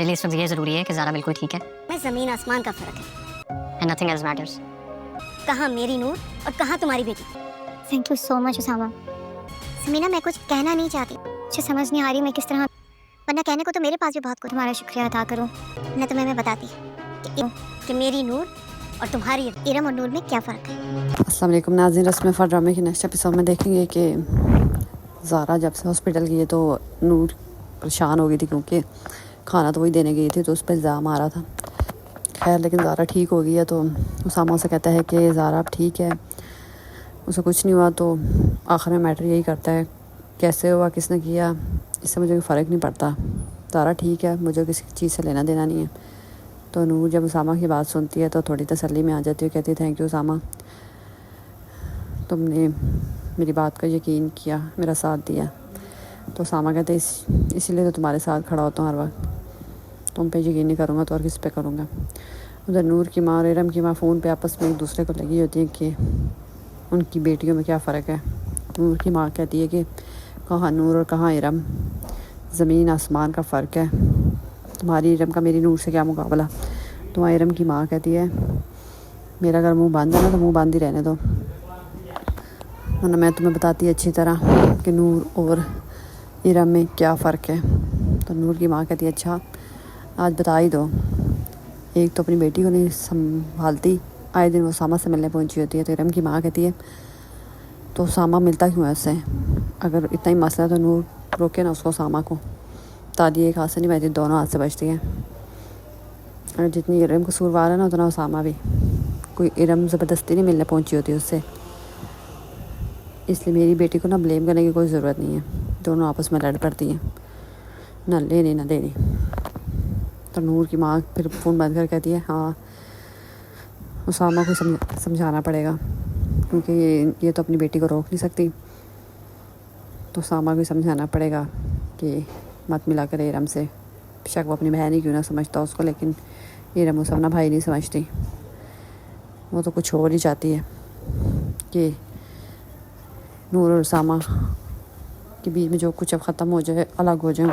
میرے لیے اس وقت یہ ضروری ہے کہ زارا بالکل ٹھیک ہے میں زمین آسمان کا فرق ہے. And nothing else matters. کہاں میری نور اور کہاں تمہاری بیٹی. Thank you so much Osama. Samina میں کچھ کہنا نہیں چاہتی, مجھے سمجھ نہیں آ رہی میں کس طرح, ورنہ کہنے کو تو میرے پاس بھی بہت کچھ, تمہارا شکریہ ادا کروں. نہ تمہیں میں بتاتی کہ میری نور اور تمہاری ارم اور نور میں کیا فرق ہے. السلام علیکم ناظرین. رسم فر ڈرامے کے نیکسٹ ایپیسوڈ میں دیکھیں گے کہ زارا جب سے ہاسپٹل گئی ہے تو نور پریشان ہو گئی تھی کیونکہ کھانا تو وہی دینے گئی تھی تو اس پہ الزام آ رہا تھا. خیر لیکن زارا ٹھیک ہو گئی ہے تو اسامہ سے کہتا ہے کہ زارا اب ٹھیک ہے, اسے کچھ نہیں ہوا. تو آخر میں میٹر یہی کرتا ہے کیسے ہوا, کس نے کیا, اس سے مجھے کوئی فرق نہیں پڑتا, زارا ٹھیک ہے, مجھے کسی چیز سے لینا دینا نہیں ہے. تو نور جب اسامہ کی بات سنتی ہے تو تھوڑی تسلی میں آ جاتی ہے, کہتی ہے تھینک یو اسامہ, تم نے میری بات کا یقین کیا, میرا ساتھ دیا. تو اسامہ کہتے اسی لیے تو تمہارے ساتھ کھڑا ہوتا ہوں ہر وقت, تم پہ یقین نہیں کروں گا تو اور کس پہ کروں گا. ادھر نور کی ماں اور ارم کی ماں فون پہ آپس میں ایک دوسرے کو لگی ہوتی ہیں کہ ان کی بیٹیوں میں کیا فرق ہے. نور کی ماں کہتی ہے کہ کہاں نور اور کہاں ارم, زمین آسمان کا فرق ہے, تمہاری ارم کا میری نور سے کیا مقابلہ. تمہاری ارم کی ماں کہتی ہے میرا اگر منہ باندھ ہے نا تو منہ باندھ ہی رہنے دو, ورنہ میں تمہیں بتاتی اچھی طرح کہ نور اور ارم میں کیا فرق ہے. تو نور کی ماں کہتی ہے اچھا آج بتا ہی دو, ایک تو اپنی بیٹی کو نہیں سنبھالتی, آئے دن وہ اسامہ سے ملنے پہنچی ہوتی ہے. تو ارم کی ماں کہتی ہے تو اسامہ ملتا کیوں ہے اس سے, اگر اتنا ہی مسئلہ ہے تو نور روکے نا اس کو, اسامہ کو. تالی ایک ہاتھ سے نہیں بجتی, دونوں ہاتھ سے بجتی ہیں. اور جتنی ارم قصوروار ہے نا اتنا اسامہ بھی. کوئی ارم زبردستی نہیں ملنے پہنچی ہوتی اس سے, اس لیے میری بیٹی کو نہ بلیم کرنے کی کوئی ضرورت نہیں ہے. دونوں آپس میں لڑ پڑتی ہیں, نہ لینی نہ دینی. تو نور کی ماں پھر فون بند کر کہتی ہے ہاں اسامہ کو سمجھانا پڑے گا کیونکہ یہ تو اپنی بیٹی کو روک نہیں سکتی. تو اسامہ کو سمجھانا پڑے گا کہ مت ملا کرے ارم سے, شک وہ اپنی بہن ہی کیوں نہ سمجھتا اس کو, لیکن ارم اسے اپنا بھائی نہیں سمجھتی, وہ تو کچھ اور ہی چاہتی ہے کہ نور اور اسامہ کے بیچ میں جو کچھ اب ختم ہو جائے, الگ ہو جائیں.